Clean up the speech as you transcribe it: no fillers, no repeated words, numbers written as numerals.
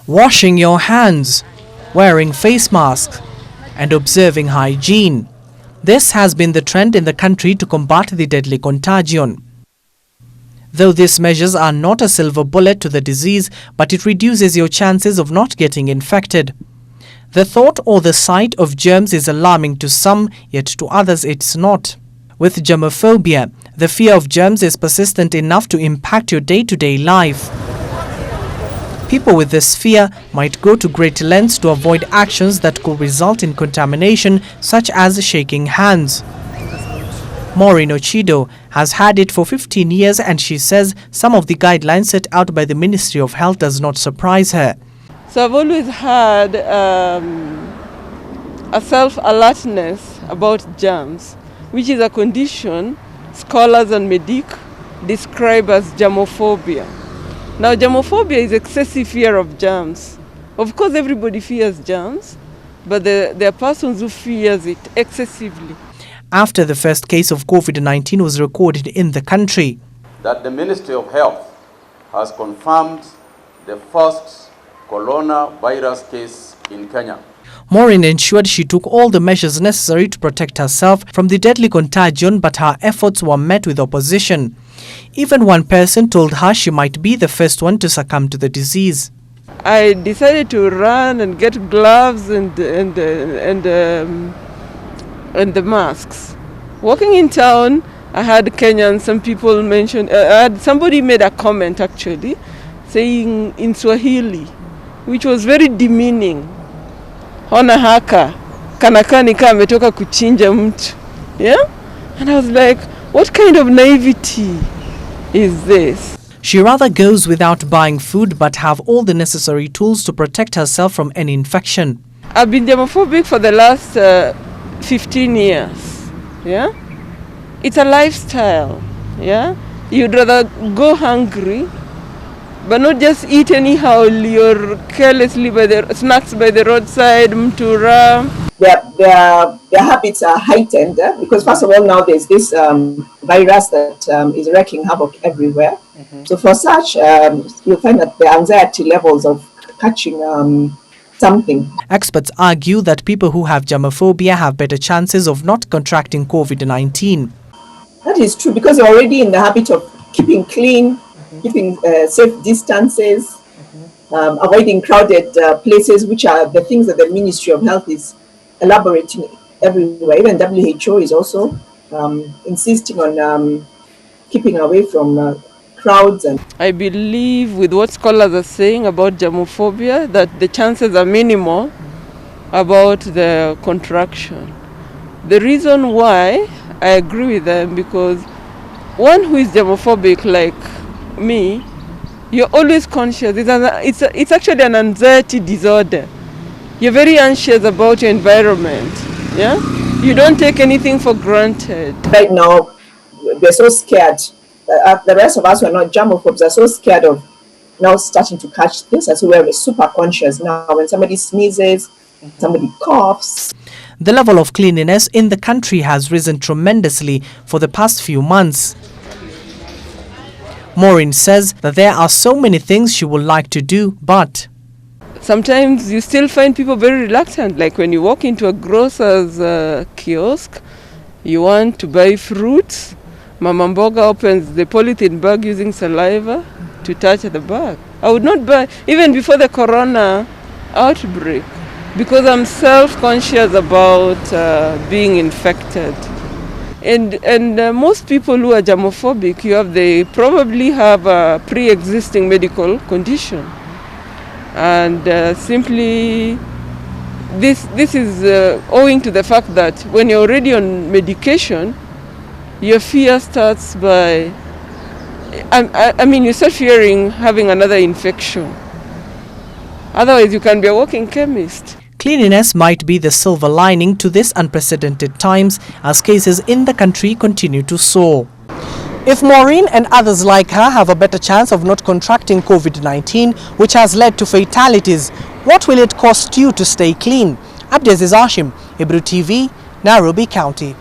washing your hands, wearing face masks, and observing hygiene. This has been the trend in the country to combat the deadly contagion. Though these measures are not a silver bullet to the disease, but it reduces your chances of not getting infected. The thought or the sight of germs is alarming to some, yet to others it's not. With germophobia, the fear of germs is persistent enough to impact your day-to-day life. People with this fear might go to great lengths to avoid actions that could result in contamination, such as shaking hands. Maureen Ochido has had it for 15 years and she says some of the guidelines set out by the Ministry of Health does not surprise her. So I've always had a self-alertness about germs, which is a condition scholars and medic describe as germophobia. Now, germophobia is excessive fear of germs. Of course, everybody fears germs, but there are persons who fears it excessively. After the first case of COVID-19 was recorded in the country, that the Ministry of Health has confirmed the first coronavirus case in Kenya. Maureen ensured she took all the measures necessary to protect herself from the deadly contagion, but her efforts were met with opposition. Even one person told her she might be the first one to succumb to the disease. I decided to run and get gloves and the masks. Walking in town, I had Kenyans, some people mentioned, somebody made a comment actually, saying in Swahili, which was very demeaning. Ona haka, kanakani ka ametoka kuchinja mtu. Yeah? And I was like, what kind of naivety is this? She rather goes without buying food but have all the necessary tools to protect herself from any infection. I've been germophobic for the last 15 years. Yeah? It's a lifestyle. Yeah? You'd rather go hungry, but not just eat anyhow or carelessly by the snacks by the roadside, mtura. Their habits are heightened because first of all now there's this virus that is wreaking havoc everywhere. So for such, you'll find that the anxiety levels of catching something. Experts argue that people who have germophobia have better chances of not contracting COVID-19. That is true because they're already in the habit of keeping clean, keeping safe distances, avoiding crowded places, which are the things that the Ministry of Health is elaborating everywhere. Even WHO is also insisting on keeping away from crowds. And I believe with what scholars are saying about germophobia that the chances are minimal about the contraction. The reason why I agree with them, because one who is germophobic like me, you're always conscious. It's actually an anxiety disorder. You're very anxious about your environment. Yeah, you don't take anything for granted. Right now, we're so scared. The rest of us who are not germophobes are so scared of now starting to catch things, as we're super conscious now. When somebody sneezes, somebody coughs. The level of cleanliness in the country has risen tremendously for the past few months. Maureen says that there are so many things she would like to do, but sometimes you still find people very reluctant. Like when you walk into a grocer's kiosk, you want to buy fruits. Mama Mboga opens the polythene bag using saliva to touch the bag. I would not buy, even before the corona outbreak, because I'm self-conscious about being infected. And most people who are germophobic, they probably have a pre-existing medical condition. And simply, this is owing to the fact that when you're already on medication, your fear starts by, you start fearing having another infection. Otherwise, you can be a walking chemist. Cleanliness might be the silver lining to this unprecedented times as cases in the country continue to soar. If Maureen and others like her have a better chance of not contracting COVID-19, which has led to fatalities, what will it cost you to stay clean? Abdiaziz Hashim, Ibru TV, Nairobi County.